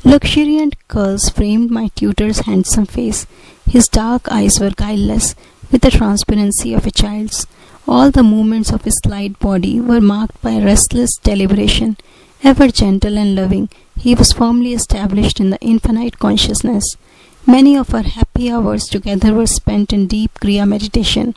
Luxuriant curls framed my tutor's handsome face. His dark eyes were guileless, with the transparency of a child's. All the movements of his slight body were marked by restless deliberation. Ever gentle and loving, he was firmly established in the infinite consciousness. Many of our happy hours together were spent in deep Kriya meditation.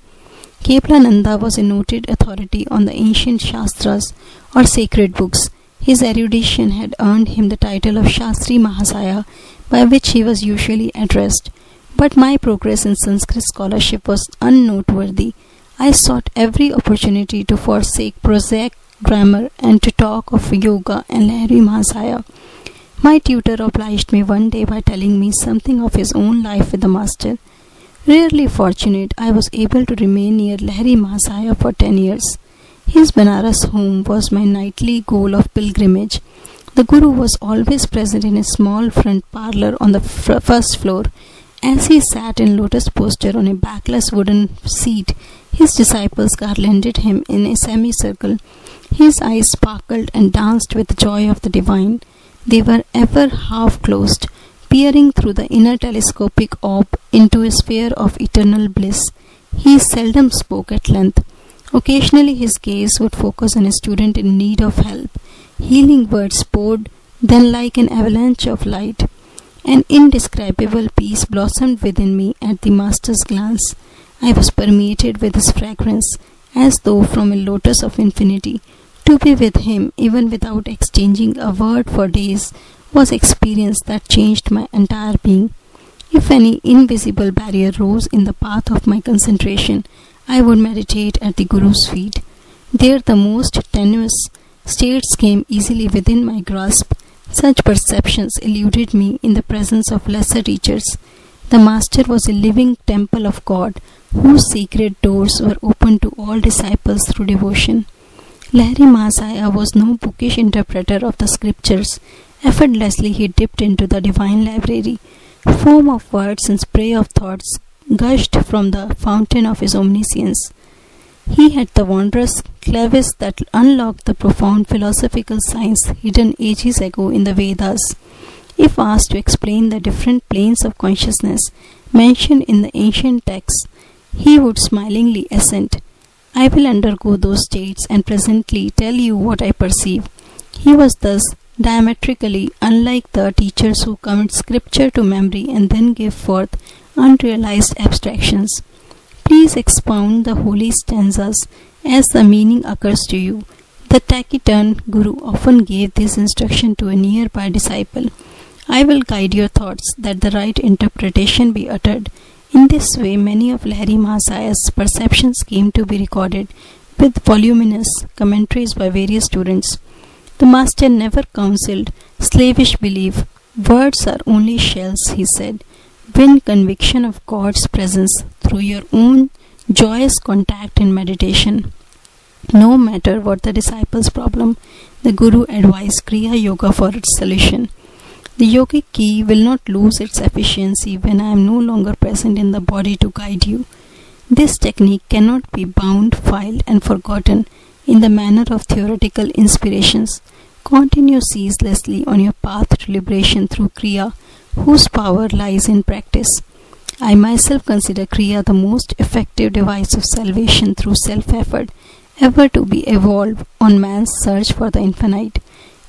Kepalananda was a noted authority on the ancient Shastras or sacred books. His erudition had earned him the title of Shastri Mahasaya, by which he was usually addressed. But my progress in Sanskrit scholarship was unnoteworthy. I sought every opportunity to forsake prosaic grammar and to talk of yoga and Lahiri Mahasaya. My tutor obliged me one day by telling me something of his own life with the master. Rarely fortunate, I was able to remain near Lahiri Mahasaya for 10 years. His Banaras home was my nightly goal of pilgrimage. The Guru was always present in a small front parlour on the first floor. As he sat in lotus posture on a backless wooden seat, his disciples garlanded him in a semicircle. His eyes sparkled and danced with the joy of the divine. They were ever half closed, peering through the inner telescopic orb into a sphere of eternal bliss. He seldom spoke at length. Occasionally his gaze would focus on a student in need of help. Healing words poured, then like an avalanche of light. An indescribable peace blossomed within me at the master's glance. I was permeated with his fragrance, as though from a lotus of infinity. To be with him, even without exchanging a word for days, was experience that changed my entire being. If any invisible barrier rose in the path of my concentration, I would meditate at the Guru's feet. There the most tenuous states came easily within my grasp. Such perceptions eluded me in the presence of lesser teachers. The Master was a living temple of God, whose sacred doors were open to all disciples through devotion. Lahiri Mahasaya was no bookish interpreter of the scriptures. Effortlessly he dipped into the divine library. Foam of words and spray of thoughts gushed from the fountain of his omniscience. He had the wondrous clevis that unlocked the profound philosophical science hidden ages ago in the Vedas. If asked to explain the different planes of consciousness mentioned in the ancient texts, he would smilingly assent, "I will undergo those states and presently tell you what I perceive." He was thus diametrically unlike the teachers who commit scripture to memory and then give forth unrealized abstractions. Please expound the holy stanzas as the meaning occurs to you. The taciturn Guru often gave this instruction to a nearby disciple. I will guide your thoughts that the right interpretation be uttered. In this way, many of Lahiri Mahasaya's perceptions came to be recorded, with voluminous commentaries by various students. The Master never counselled slavish belief. Words are only shells, he said. Win conviction of God's presence through your own joyous contact in meditation. No matter what the disciple's problem, the Guru advised Kriya Yoga for its solution. The yogic key will not lose its efficiency when I am no longer present in the body to guide you. This technique cannot be bound, filed, and forgotten in the manner of theoretical inspirations. Continue ceaselessly on your path to liberation through Kriya, whose power lies in practice. I myself consider Kriya the most effective device of salvation through self-effort ever to be evolved on man's search for the infinite.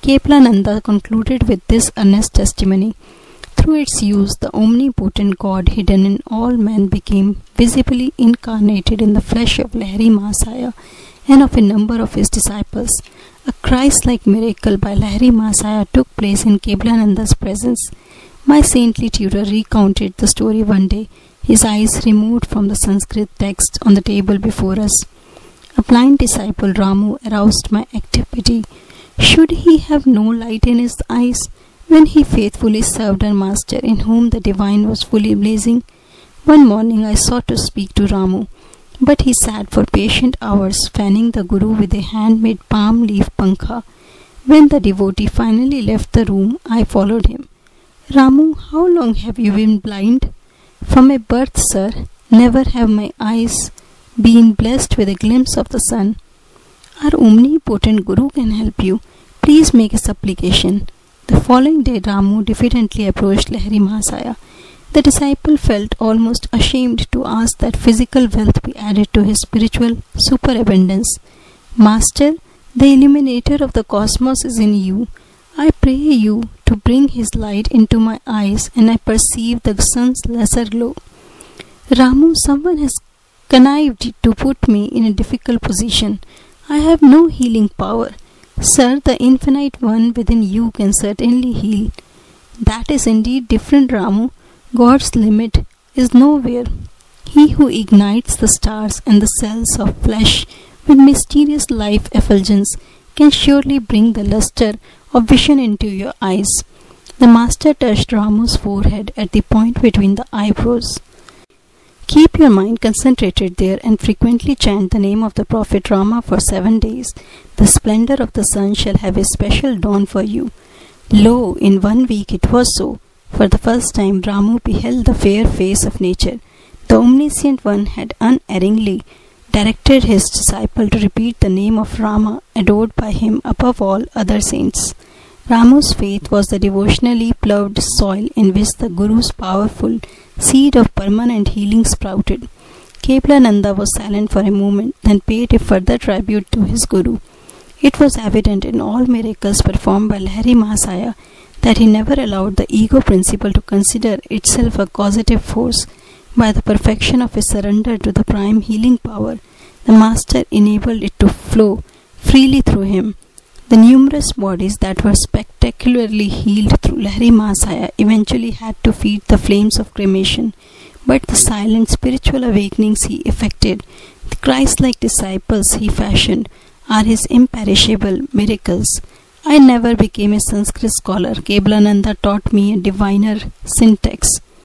Kepalananda concluded with this earnest testimony. Through its use, the omnipotent God hidden in all men became visibly incarnated in the flesh of Lahiri Mahasaya and of a number of his disciples. A Christ-like miracle by Lahiri Mahasaya took place in Kepalananda's presence. My saintly tutor recounted the story one day, his eyes removed from the Sanskrit text on the table before us. A blind disciple, Ramu, aroused my active pity. Should he have no light in his eyes when he faithfully served our master in whom the divine was fully blazing? One morning I sought to speak to Ramu, but he sat for patient hours fanning the Guru with a handmade palm leaf pankha. When the devotee finally left the room, I followed him. Ramu, how long have you been blind? From my birth, sir. Never have my eyes been blessed with a glimpse of the sun. Our omnipotent Guru can help you. Please make a supplication. The following day, Ramu diffidently approached Lahiri Mahasaya. The disciple felt almost ashamed to ask that physical wealth be added to his spiritual superabundance. Master, the illuminator of the cosmos is in you. I pray you to bring his light into my eyes, and I perceive the sun's lesser glow. Ramu, someone has connived to put me in a difficult position. I have no healing power. Sir, the infinite one within you can certainly heal. That is indeed different, Ramu. God's limit is nowhere. He who ignites the stars and the cells of flesh with mysterious life effulgence can surely bring the luster of vision into your eyes. The master touched Ramu's forehead at the point between the eyebrows. Keep your mind concentrated there and frequently chant the name of the Prophet Rama for 7 days. The splendor of the sun shall have a special dawn for you. Lo, in 1 week it was so. For the first time, Ramu beheld the fair face of nature. The Omniscient One had unerringly directed his disciple to repeat the name of Rama, adored by him above all other saints. Ramu's faith was the devotionally ploughed soil in which the Guru's powerful seed of permanent healing sprouted. Keblananda was silent for a moment, then paid a further tribute to his Guru. It was evident in all miracles performed by Lahiri Mahasaya that he never allowed the ego principle to consider itself a causative force. By the perfection of his surrender to the prime healing power, the Master enabled it to flow freely through him. The numerous bodies that were spectacularly healed through Lahiri Mahasaya eventually had to feed the flames of cremation, but the silent spiritual awakenings he effected, the Christ-like disciples he fashioned, are his imperishable miracles. I never became a Sanskrit scholar. Keblananda taught me a diviner syntax.